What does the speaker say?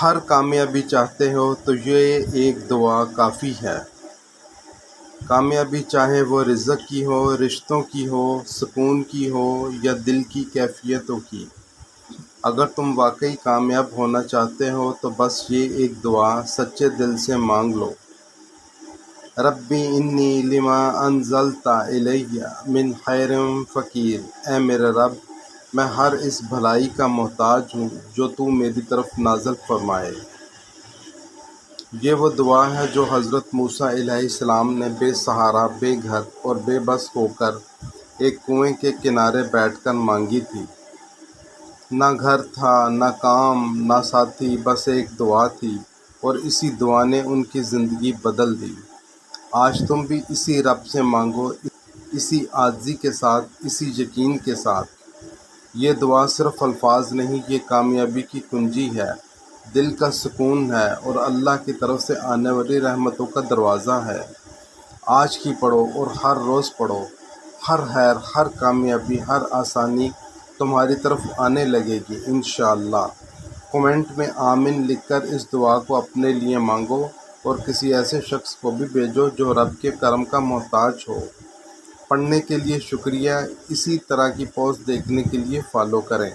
ہر کامیابی چاہتے ہو تو یہ ایک دعا کافی ہے۔ کامیابی چاہے وہ رزق کی ہو، رشتوں کی ہو، سکون کی ہو یا دل کی کیفیتوں کی۔ اگر تم واقعی کامیاب ہونا چاہتے ہو تو بس یہ ایک دعا سچے دل سے مانگ لو۔ ربی انی لما انزلت الی من خیر فقیر، اے میرے رب، میں ہر اس بھلائی کا محتاج ہوں جو تو میری طرف نازل فرمائے۔ یہ وہ دعا ہے جو حضرت موسیٰ علیہ السلام نے بے سہارا، بے گھر اور بے بس ہو کر ایک کنویں کے کنارے بیٹھ کر مانگی تھی۔ نہ گھر تھا، نہ کام، نہ ساتھی، بس ایک دعا تھی، اور اسی دعا نے ان کی زندگی بدل دی۔ آج تم بھی اسی رب سے مانگو، اسی عاجزی کے ساتھ، اسی یقین کے ساتھ۔ یہ دعا صرف الفاظ نہیں، یہ کامیابی کی کنجی ہے، دل کا سکون ہے اور اللہ کی طرف سے آنے والی رحمتوں کا دروازہ ہے۔ آج کی پڑھو اور ہر روز پڑھو، ہر خیر، ہر کامیابی، ہر آسانی تمہاری طرف آنے لگے گی انشاءاللہ۔ کومنٹ میں آمین لکھ کر اس دعا کو اپنے لیے مانگو اور کسی ایسے شخص کو بھی بھیجو جو رب کے کرم کا محتاج ہو۔ پڑھنے کے لیے شکریہ۔ اسی طرح کی پوسٹ دیکھنے کے لیے فالو کریں۔